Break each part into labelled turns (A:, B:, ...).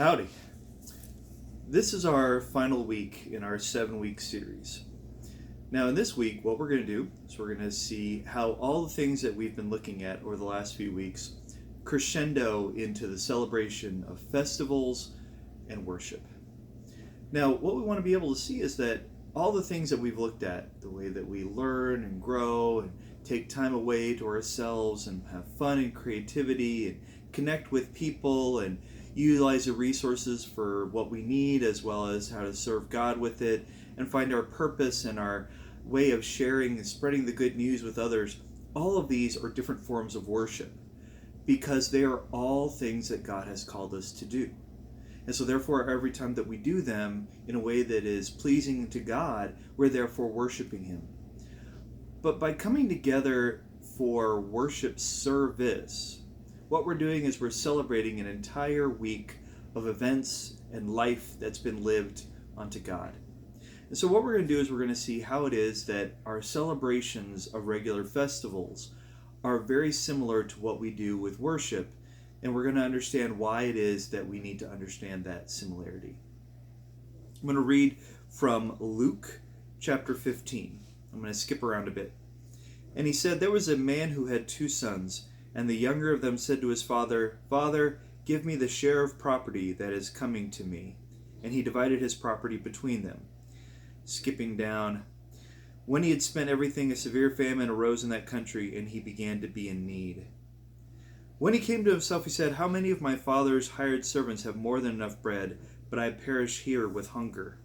A: Howdy. This is our final week in our 7-week series. Now, in this week, what we're going to do is we're going to see how all the things that we've been looking at over the last few weeks crescendo into the celebration of festivals and worship. Now, what we want to be able to see is that all the things that we've looked at, the way that we learn and grow and take time away to ourselves and have fun and creativity and connect with people and utilize the resources for what we need, as well as how to serve God with it and find our purpose and our way of sharing and spreading the good news with others. All of these are different forms of worship because they are all things that God has called us to do. And so therefore, every time that we do them in a way that is pleasing to God, we're therefore worshiping Him. But by coming together for worship service, what we're doing is we're celebrating an entire week of events and life that's been lived unto God. And so what we're going to do is we're going to see how it is that our celebrations of regular festivals are very similar to what we do with worship, and we're going to understand why it is that we need to understand that similarity. I'm going to read from Luke chapter 15. I'm going to skip around a bit. And he said, "There was a man who had 2 sons, and the younger of them said to his father, 'Father, give me the share of property that is coming to me.' And he divided his property between them." Skipping down. "When he had spent everything, a severe famine arose in that country, and he began to be in need. When he came to himself, he said, 'How many of my father's hired servants have more than enough bread, but I perish here with hunger?'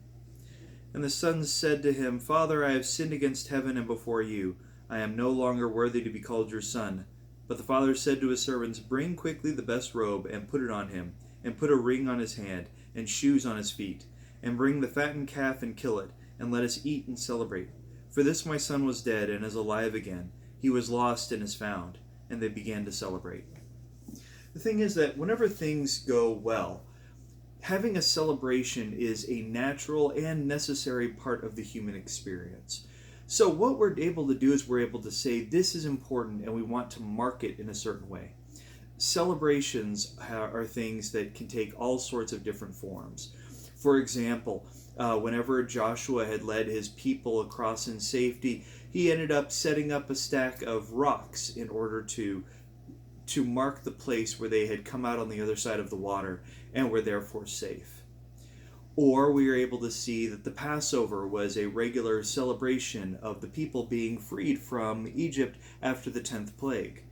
A: And the sons said to him, 'Father, I have sinned against heaven and before you. I am no longer worthy to be called your son.' But the father said to his servants, 'Bring quickly the best robe, and put it on him, and put a ring on his hand, and shoes on his feet. And bring the fattened calf, and kill it, and let us eat and celebrate. For this my son was dead, and is alive again. He was lost, and is found.' And they began to celebrate." The thing is that whenever things go well, having a celebration is a natural and necessary part of the human experience. So what we're able to do is we're able to say this is important and we want to mark it in a certain way. Celebrations are things that can take all sorts of different forms. For example, whenever Joshua had led his people across in safety, he ended up setting up a stack of rocks in order to mark the place where they had come out on the other side of the water and were therefore safe. Or we are able to see that the Passover was a regular celebration of the people being freed from Egypt after the 10th plague.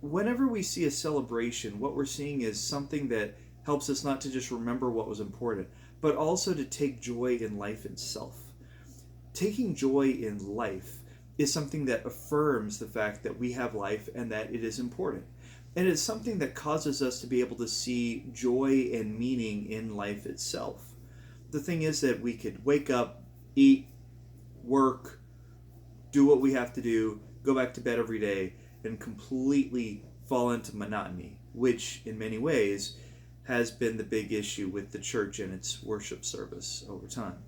A: Whenever we see a celebration, what we're seeing is something that helps us not to just remember what was important, but also to take joy in life itself. Taking joy in life is something that affirms the fact that we have life and that it is important. And it's something that causes us to be able to see joy and meaning in life itself. The thing is that we could wake up, eat, work, do what we have to do, go back to bed every day, and completely fall into monotony, which in many ways has been the big issue with the church and its worship service over time.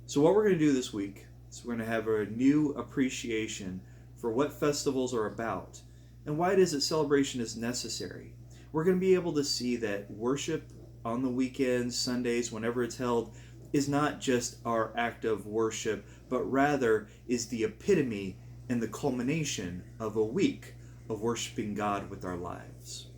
A: So what we're going to do this week is we're going to have a new appreciation for what festivals are about and why it is that celebration is necessary. We're going to be able to see that worship on the weekends, Sundays, whenever it's held, is not just our act of worship, but rather is the epitome and the culmination of a week of worshiping God with our lives.